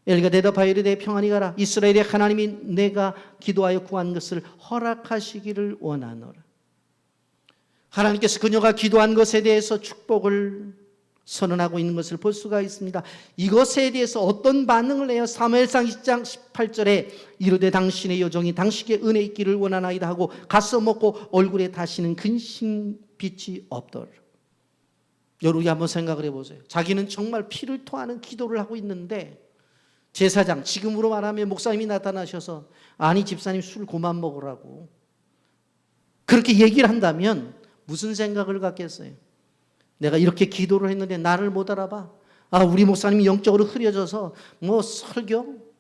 Speaker 2: 엘리가 대답하여 이르되 평안히 가라. 이스라엘의 하나님이 내가 기도하여 구한 것을 허락하시기를 원하노라. 하나님께서 그녀가 기도한 것에 대해서 축복을 선언하고 있는 것을 볼 수가 있습니다. 이것에 대해서 어떤 반응을 해요? 사무엘상 20장 18절에 이르되 당신의 여종이 당신께 은혜 있기를 원하나이다 하고 가서 먹고 얼굴에 다시는 근심 빛이 없더라. 여러분이 한번 생각을 해보세요. 자기는 정말 피를 토하는 기도를 하고 있는데 제사장, 지금으로 말하면 목사님이 나타나셔서 아니 집사님 술 그만 먹으라고 그렇게 얘기를 한다면 무슨 생각을 갖겠어요? 내가 이렇게 기도를 했는데 나를 못 알아봐. 우리 목사님이 영적으로 흐려져서 설교?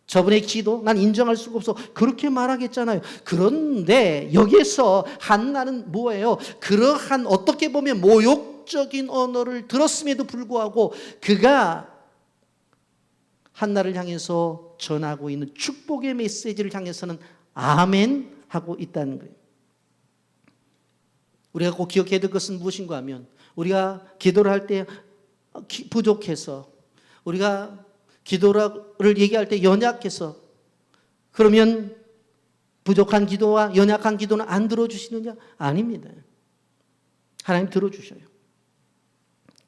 Speaker 2: 저분의 기도? 난 인정할 수가 없어. 그렇게 말하겠잖아요. 그런데 여기에서 한나는 뭐예요? 그러한 어떻게 보면 모욕적인 언어를 들었음에도 불구하고 그가 한나를 향해서 전하고 있는 축복의 메시지를 향해서는 아멘 하고 있다는 거예요. 우리가 꼭 기억해야 될 것은 무엇인가 하면 우리가 기도를 할 때 부족해서, 우리가 기도를 얘기할 때 연약해서, 그러면 부족한 기도와 연약한 기도는 안 들어주시느냐? 아닙니다. 하나님 들어주셔요.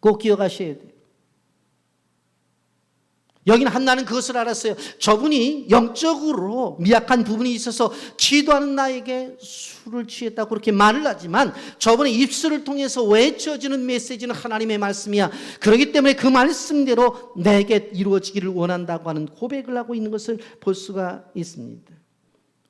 Speaker 2: 꼭 기억하셔야 돼요. 여기는 한나는 그것을 알았어요. 저분이 영적으로 미약한 부분이 있어서 기도하는 나에게 술을 취했다고 그렇게 말을 하지만 저분의 입술을 통해서 외쳐지는 메시지는 하나님의 말씀이야. 그렇기 때문에 그 말씀대로 내게 이루어지기를 원한다고 하는 고백을 하고 있는 것을 볼 수가 있습니다.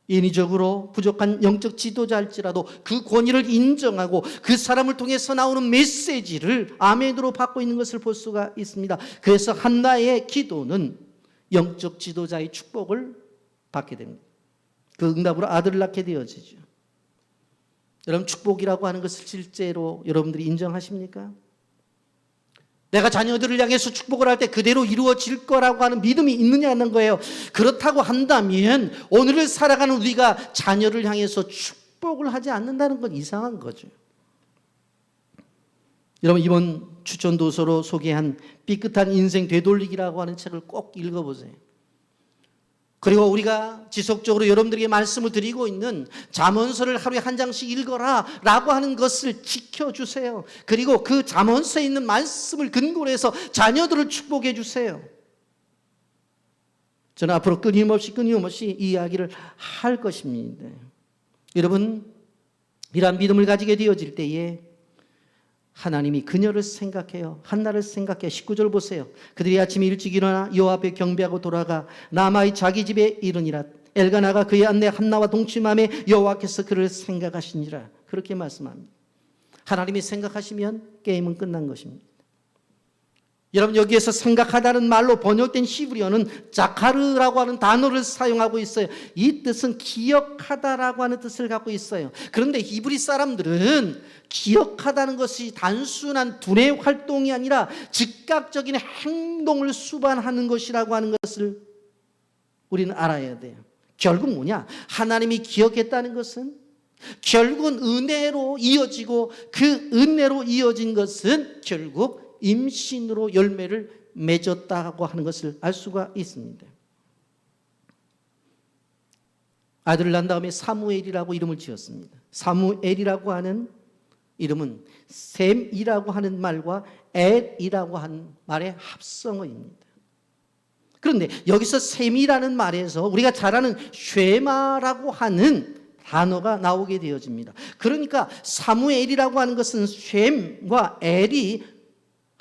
Speaker 2: 인위적으로 부족한 영적 지도자일지라도 그 권위를 인정하고 그 사람을 통해서 나오는 메시지를 아멘으로 받고 있는 것을 볼 수가 있습니다. 그래서 한나의 기도는 영적 지도자의 축복을 받게 됩니다. 그 응답으로 아들을 낳게 되어지죠. 여러분, 축복이라고 하는 것을 실제로 여러분들이 인정하십니까? 내가 자녀들을 향해서 축복을 할 때 그대로 이루어질 거라고 하는 믿음이 있느냐는 거예요. 그렇다고 한다면 오늘을 살아가는 우리가 자녀를 향해서 축복을 하지 않는다는 건 이상한 거죠. 여러분, 이번 추천도서로 소개한 삐끗한 인생 되돌리기라고 하는 책을 꼭 읽어보세요. 그리고 우리가 지속적으로 여러분들에게 말씀을 드리고 있는 잠언서를 하루에 한 장씩 읽어라 라고 하는 것을 지켜주세요. 그리고 그 잠언서에 있는 말씀을 근거로 해서 자녀들을 축복해 주세요. 저는 앞으로 끊임없이 이 이야기를 할 것입니다. 여러분, 이러한 믿음을 가지게 되어질 때에 하나님이 그녀를 생각해요. 한나를 생각해요. 19절 보세요. 그들이 아침에 일찍 일어나 여호와 앞에 경배하고 돌아가 나마의 자기 집에 이르니라. 엘가나가 그의 아내 한나와 동침함에 여호와께서 그를 생각하시니라. 그렇게 말씀합니다. 하나님이 생각하시면 게임은 끝난 것입니다. 여러분, 여기에서 생각하다는 말로 번역된 히브리어는 자카르라고 하는 단어를 사용하고 있어요. 이 뜻은 기억하다라고 하는 뜻을 갖고 있어요. 그런데 히브리 사람들은 기억하다는 것이 단순한 두뇌 활동이 아니라 즉각적인 행동을 수반하는 것이라고 하는 것을 우리는 알아야 돼요. 결국 뭐냐? 하나님이 기억했다는 것은 결국은 은혜로 이어지고 그 은혜로 이어진 것은 결국 임신으로 열매를 맺었다고 하는 것을 알 수가 있습니다. 아들을 낳은 다음에 사무엘이라고 이름을 지었습니다. 사무엘이라고 하는 이름은 셈이라고 하는 말과 엘이라고 하는 말의 합성어입니다. 그런데 여기서 셈이라는 말에서 우리가 잘 아는 쉐마라고 하는 단어가 나오게 되어집니다. 그러니까 사무엘이라고 하는 것은 셈과 엘이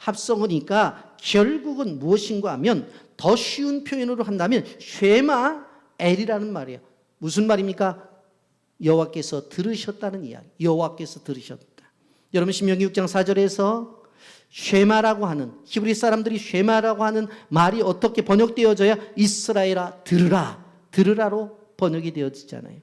Speaker 2: 합성어니까 결국은 무엇인가 하면 더 쉬운 표현으로 한다면 쉐마 엘이라는 말이에요. 무슨 말입니까? 여호와께서 들으셨다는 이야기. 여호와께서 들으셨다. 여러분, 신명기 6장 4절에서 쉐마라고 하는, 히브리 사람들이 쉐마라고 하는 말이 어떻게 번역되어져야 이스라엘아 들으라, 들으라로 번역이 되어지잖아요.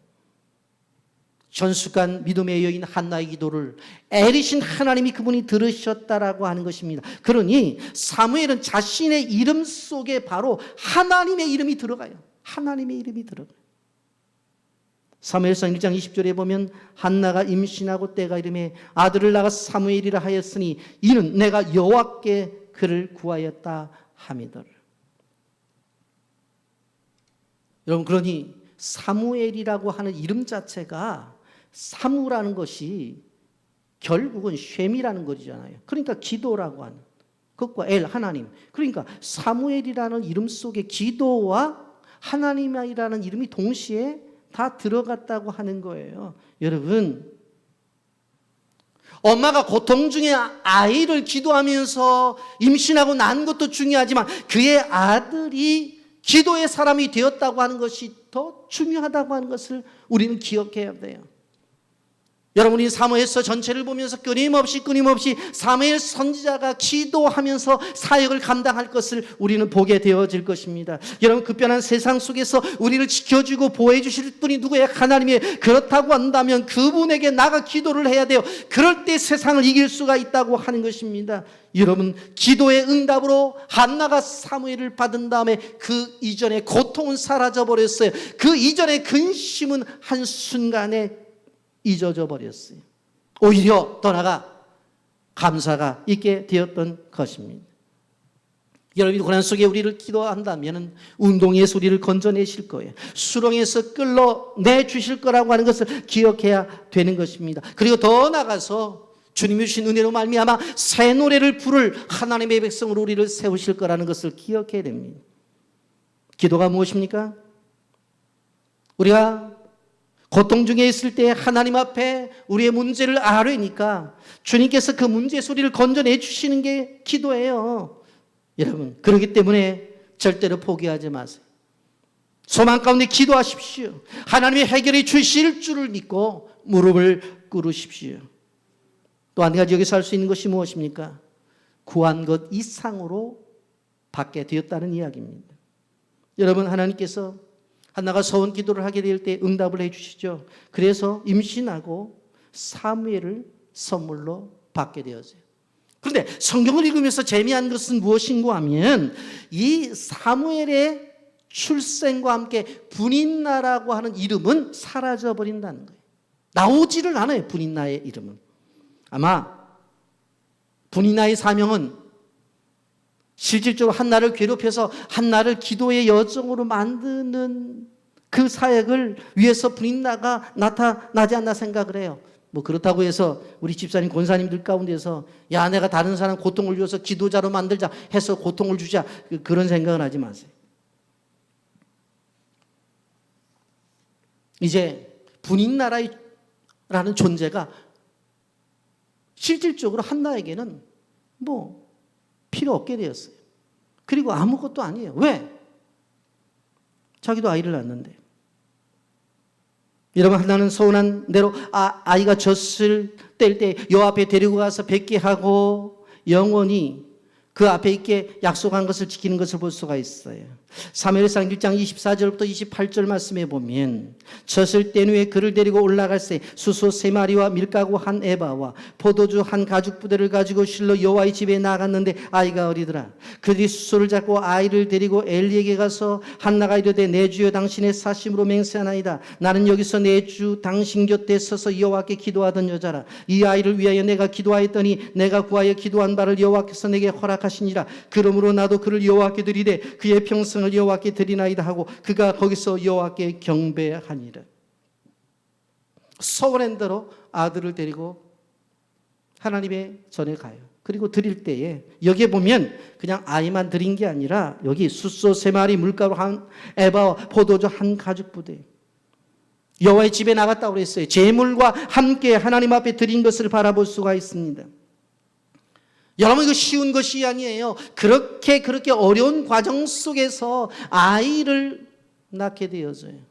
Speaker 2: 전숙한 믿음의 여인 한나의 기도를 애리신 하나님이 그분이 들으셨다라고 하는 것입니다. 그러니 사무엘은 자신의 이름 속에 바로 하나님의 이름이 들어가요. 하나님의 이름이 들어가요. 사무엘상 1장 20절에 보면 한나가 임신하고 때가 이름에 아들을 낳아 사무엘이라 하였으니 이는 내가 여호와께 그를 구하였다 하미더라. 여러분, 그러니 사무엘이라고 하는 이름 자체가 사무라는 것이 결국은 쉔이라는 것이잖아요. 그러니까 기도라고 하는 그것과 엘 하나님. 그러니까 사무엘이라는 이름 속에 기도와 하나님이라는 이름이 동시에 다 들어갔다고 하는 거예요. 여러분, 엄마가 고통 중에 아이를 기도하면서 임신하고 난 것도 중요하지만 그의 아들이 기도의 사람이 되었다고 하는 것이 더 중요하다고 하는 것을 우리는 기억해야 돼요. 여러분이 사무엘서 전체를 보면서 끊임없이 사무엘 선지자가 기도하면서 사역을 감당할 것을 우리는 보게 되어질 것입니다. 여러분, 급변한 세상 속에서 우리를 지켜주고 보호해 주실 분이 누구예요? 하나님이에요. 그렇다고 한다면 그분에게 나가 기도를 해야 돼요. 그럴 때 세상을 이길 수가 있다고 하는 것입니다. 여러분, 기도의 응답으로 한나가 사무엘을 받은 다음에 그 이전의 고통은 사라져 버렸어요. 그 이전의 근심은 한순간에 잊어져 버렸어요. 오히려 더 나아가 감사가 있게 되었던 것입니다. 여러분이 고난 속에 우리를 기도한다면 운동의 소리를 건져내실 거예요. 수렁에서 끌어내 주실 거라고 하는 것을 기억해야 되는 것입니다. 그리고 더 나아가서 주님이 주신 은혜로 말미암아 새 노래를 부를 하나님의 백성으로 우리를 세우실 거라는 것을 기억해야 됩니다. 기도가 무엇입니까? 우리가 고통 중에 있을 때 하나님 앞에 우리의 문제를 아뢰니까 주님께서 그 문제 소리를 건져내 주시는 게 기도예요. 여러분, 그렇기 때문에 절대로 포기하지 마세요. 소망 가운데 기도하십시오. 하나님의 해결해 주실 줄을 믿고 무릎을 꿇으십시오. 또 한 가지 여기서 할 수 있는 것이 무엇입니까? 구한 것 이상으로 받게 되었다는 이야기입니다. 여러분, 하나님께서 한나가 서원 기도를 하게 될 때 응답을 해 주시죠. 그래서 임신하고 사무엘을 선물로 받게 되었어요. 그런데 성경을 읽으면서 재미난 것은 무엇인가 하면 이 사무엘의 출생과 함께 분인나라고 하는 이름은 사라져 버린다는 거예요. 나오지를 않아요. 분인나의 이름은. 아마 분인나의 사명은 실질적으로 한나를 괴롭혀서 한나를 기도의 여정으로 만드는 그 사역을 위해서 분인나가 나타나지 않나 생각을 해요. 뭐 그렇다고 해서 우리 집사님 권사님들 가운데서 야, 내가 다른 사람 고통을 줘서 기도자로 만들자 해서 고통을 주자, 그런 생각은 하지 마세요. 이제 분인나라라는 존재가 실질적으로 한나에게는 뭐 필요 없게 되었어요. 그리고 아무것도 아니에요. 왜? 자기도 아이를 낳았는데. 여러분, 한나는 서운한 대로 아이가 젖을 뗄 때 여 앞에 데리고 가서 뵙게 하고 영원히 그 앞에 있게 약속한 것을 지키는 것을 볼 수가 있어요. 사무엘상 1장 24절부터 28절 말씀에 보면 젖을 뗀 후에 그를 데리고 올라갈 새 수소 3마리와 밀가루 1에바와 포도주 1가죽부대를 가지고 실로 여호와의 집에 나갔는데 아이가 어리더라. 그들이 수소를 잡고 아이를 데리고 엘리에게 가서 한나가 이르되 내 주여 당신의 사심으로 맹세하나이다. 나는 여기서 내 주 당신 곁에 서서 여호와께 기도하던 여자라. 이 아이를 위하여 내가 기도하였더니 내가 구하여 기도한 바를 여호와께서 내게 허락하시니라. 그러므로 나도 그를 여호와께 드리되 그의 평생을 여호와께 드리나이다 하고 그가 거기서 여호와께 경배하니라. 서원한 대로 아들을 데리고 하나님의 전에 가요. 그리고 드릴 때에 여기에 보면 그냥 아이만 드린 게 아니라 여기 숫소 3마리, 물가루 1에바와 포도주 1가죽부대, 여호와의 집에 나갔다고 그랬어요. 제물과 함께 하나님 앞에 드린 것을 바라볼 수가 있습니다. 여러분, 이거 쉬운 것이 아니에요. 그렇게 어려운 과정 속에서 아이를 낳게 되어져요.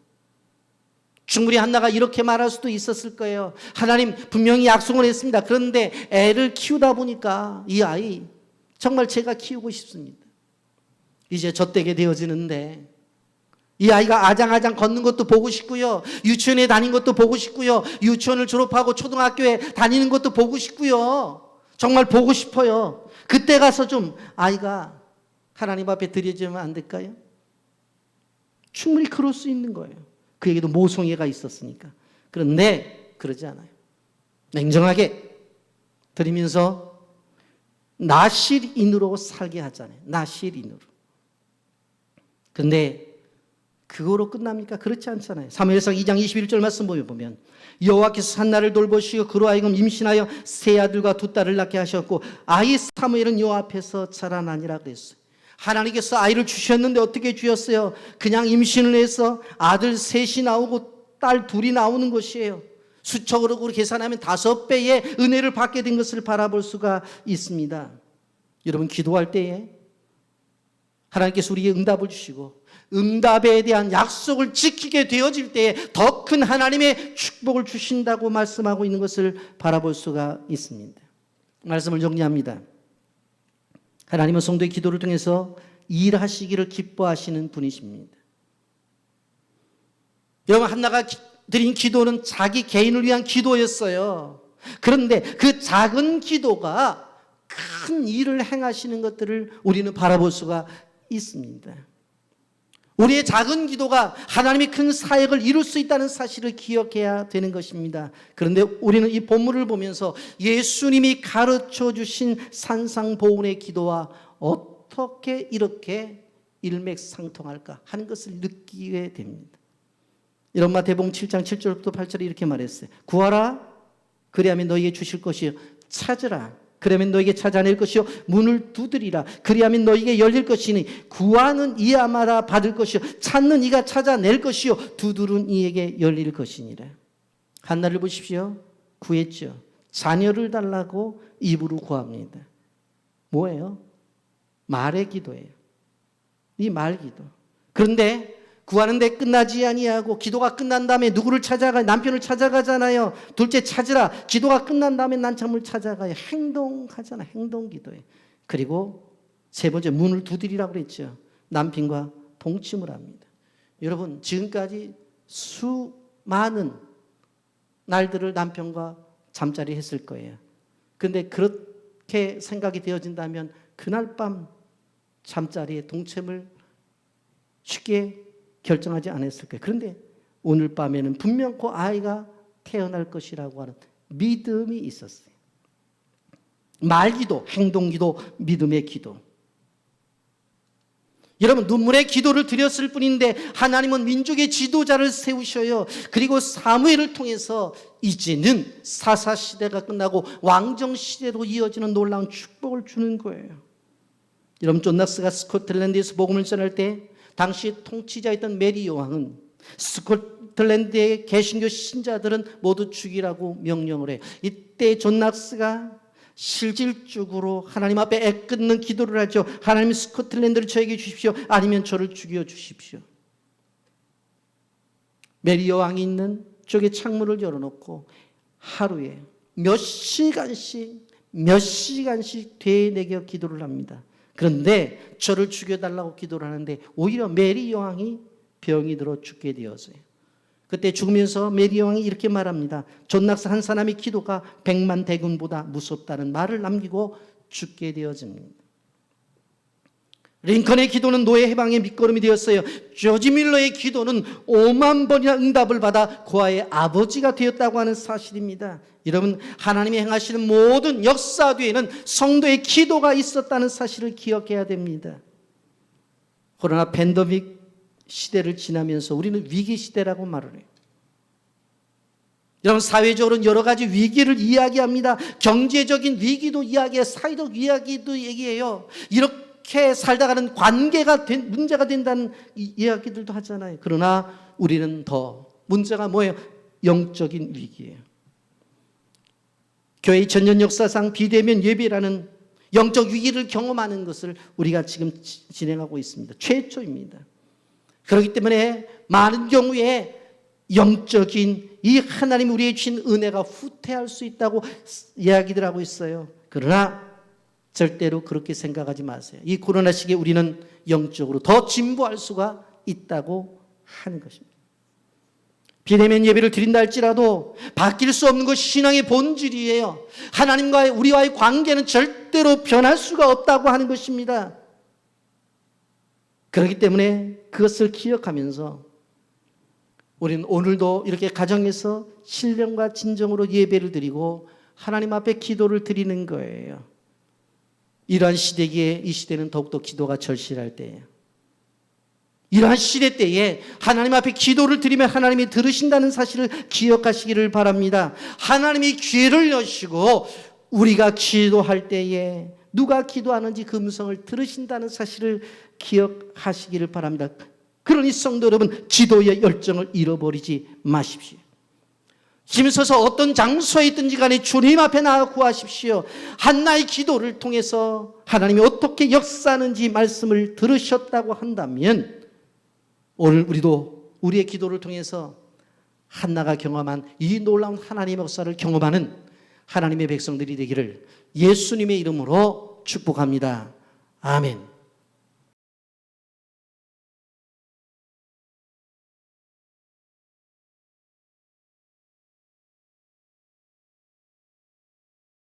Speaker 2: 충분히 한나가 이렇게 말할 수도 있었을 거예요. 하나님 분명히 약속을 했습니다. 그런데 애를 키우다 보니까 이 아이 정말 제가 키우고 싶습니다. 이제 젖되게 되어지는데 이 아이가 아장아장 걷는 것도 보고 싶고요. 유치원에 다니는 것도 보고 싶고요. 유치원을 졸업하고 초등학교에 다니는 것도 보고 싶고요. 정말 보고 싶어요. 그때 가서 좀 아이가 하나님 앞에 드려지면 안 될까요? 충분히 그럴 수 있는 거예요. 그에게도 모성애가 있었으니까. 그런데 그러지 않아요. 냉정하게 드리면서 나실인으로 살게 하잖아요. 나실인으로. 그런데 그거로 끝납니까? 그렇지 않잖아요. 사무엘상 2장 21절 말씀 보면 여호와께서 한나를 돌보시고 그로 하여금 임신하여 세 아들과 두 딸을 낳게 하셨고 아이 사무엘은 여호와 앞에서 자라나니라 그랬어요. 하나님께서 아이를 주셨는데 어떻게 주셨어요? 그냥 임신을 해서 아들 셋이 나오고 딸 둘이 나오는 것이에요. 수적으로 계산하면 5배의 은혜를 받게 된 것을 바라볼 수가 있습니다. 여러분, 기도할 때에 하나님께서 우리에게 응답을 주시고 응답에 대한 약속을 지키게 되어질 때에 더 큰 하나님의 축복을 주신다고 말씀하고 있는 것을 바라볼 수가 있습니다. 말씀을 정리합니다. 하나님은 성도의 기도를 통해서 일하시기를 기뻐하시는 분이십니다. 여러분, 한나가 드린 기도는 자기 개인을 위한 기도였어요. 그런데 그 작은 기도가 큰 일을 행하시는 것들을 우리는 바라볼 수가 있습니다. 우리의 작은 기도가 하나님의 큰 사역을 이룰 수 있다는 사실을 기억해야 되는 것입니다. 그런데 우리는 이 본문을 보면서 예수님이 가르쳐 주신 산상보훈의 기도와 어떻게 이렇게 일맥상통할까 하는 것을 느끼게 됩니다. 이런 마태복음 7장 7절부터 8절에 이렇게 말했어요. 구하라 그리하면 너희에게 주실 것이요, 찾으라 그러면 너희에게 찾아낼 것이요, 문을 두드리라 그리하면 너희에게 열릴 것이니 구하는 이야마라 받을 것이요, 찾는 이가 찾아낼 것이요, 두드리는 이에게 열릴 것이니라. 한나를 보십시오. 구했죠. 자녀를 달라고 입으로 구합니다. 뭐예요? 말의 기도예요. 이 말 기도. 그런데 구하는데 끝나지 아니하고 기도가 끝난 다음에 누구를 찾아가요? 남편을 찾아가잖아요. 둘째 찾으라. 기도가 끝난 다음에 난참을 찾아가요. 행동하잖아. 행동 기도에. 그리고 세 번째 문을 두드리라고 그랬죠. 남편과 동침을 합니다. 여러분 지금까지 수많은 날들을 남편과 잠자리 했을 거예요. 그런데 그렇게 생각이 되어진다면 그날 밤 잠자리에 동침을 쉽게 결정하지 않았을 거예요. 그런데 오늘 밤에는 분명코 아이가 태어날 것이라고 하는 믿음이 있었어요. 말기도, 행동기도, 믿음의 기도. 여러분 눈물의 기도를 드렸을 뿐인데 하나님은 민족의 지도자를 세우셔요. 그리고 사무엘을 통해서 이제는 사사시대가 끝나고 왕정시대로 이어지는 놀라운 축복을 주는 거예요. 여러분 존 낙스가 스코틀랜드에서 복음을 전할 때 당시 통치자였던 메리 여왕은 스코틀랜드의 개신교 신자들은 모두 죽이라고 명령을 해요. 이때 존 낙스가 실질적으로 하나님 앞에 애끓는 기도를 하죠. 하나님 스코틀랜드를 저에게 주십시오. 아니면 저를 죽여 주십시오. 메리 여왕이 있는 쪽에 창문을 열어놓고 하루에 몇 시간씩 되뇌겨 기도를 합니다. 그런데 저를 죽여달라고 기도를 하는데 오히려 메리 여왕이 병이 들어 죽게 되었어요. 그때 죽으면서 메리 여왕이 이렇게 말합니다. 존 낙스 한 사람의 기도가 100만 대군보다 무섭다는 말을 남기고 죽게 되어집니다. 링컨의 기도는 노예 해방의 밑거름이 되었어요. 조지 밀러의 기도는 5만 번이나 응답을 받아 고아의 아버지가 되었다고 하는 사실입니다. 여러분 하나님이 행하시는 모든 역사 뒤에는 성도의 기도가 있었다는 사실을 기억해야 됩니다. 코로나 팬데믹 시대를 지나면서 우리는 위기 시대라고 말을 해요. 여러분 사회적으로는 여러 가지 위기를 이야기합니다. 경제적인 위기도 이야기해요. 사회적 위기도 얘기해요. 이렇게 살다가는 관계가 문제가 된다는 이야기들도 하잖아요. 그러나 우리는 더 문제가 뭐예요? 영적인 위기예요. 교회의 전년 역사상 비대면 예배라는 영적 위기를 경험하는 것을 우리가 지금 진행하고 있습니다. 최초입니다. 그렇기 때문에 많은 경우에 영적인 이 하나님 우리에게 주신 은혜가 후퇴할 수 있다고 이야기들 하고 있어요. 그러나 절대로 그렇게 생각하지 마세요. 이 코로나 시기에 우리는 영적으로 더 진보할 수가 있다고 하는 것입니다. 비대면 예배를 드린다 할지라도 바뀔 수 없는 것이 신앙의 본질이에요. 하나님과의 우리와의 관계는 절대로 변할 수가 없다고 하는 것입니다. 그렇기 때문에 그것을 기억하면서 우리는 오늘도 이렇게 가정에서 신령과 진정으로 예배를 드리고 하나님 앞에 기도를 드리는 거예요. 이러한 시대기에 이 시대는 더욱더 기도가 절실할 때예요. 이러한 시대 때에 하나님 앞에 기도를 드리면 하나님이 들으신다는 사실을 기억하시기를 바랍니다. 하나님이 귀를 여시고 우리가 기도할 때에 누가 기도하는지 그 음성을 들으신다는 사실을 기억하시기를 바랍니다. 그러니 성도 여러분 기도의 열정을 잃어버리지 마십시오. 지금 서서 어떤 장소에 있든지 간에 주님 앞에 나가 구하십시오. 한나의 기도를 통해서 하나님이 어떻게 역사하는지 말씀을 들으셨다고 한다면 오늘 우리도 우리의 기도를 통해서 한나가 경험한 이 놀라운 하나님의 역사를 경험하는 하나님의 백성들이 되기를 예수님의 이름으로 축복합니다. 아멘.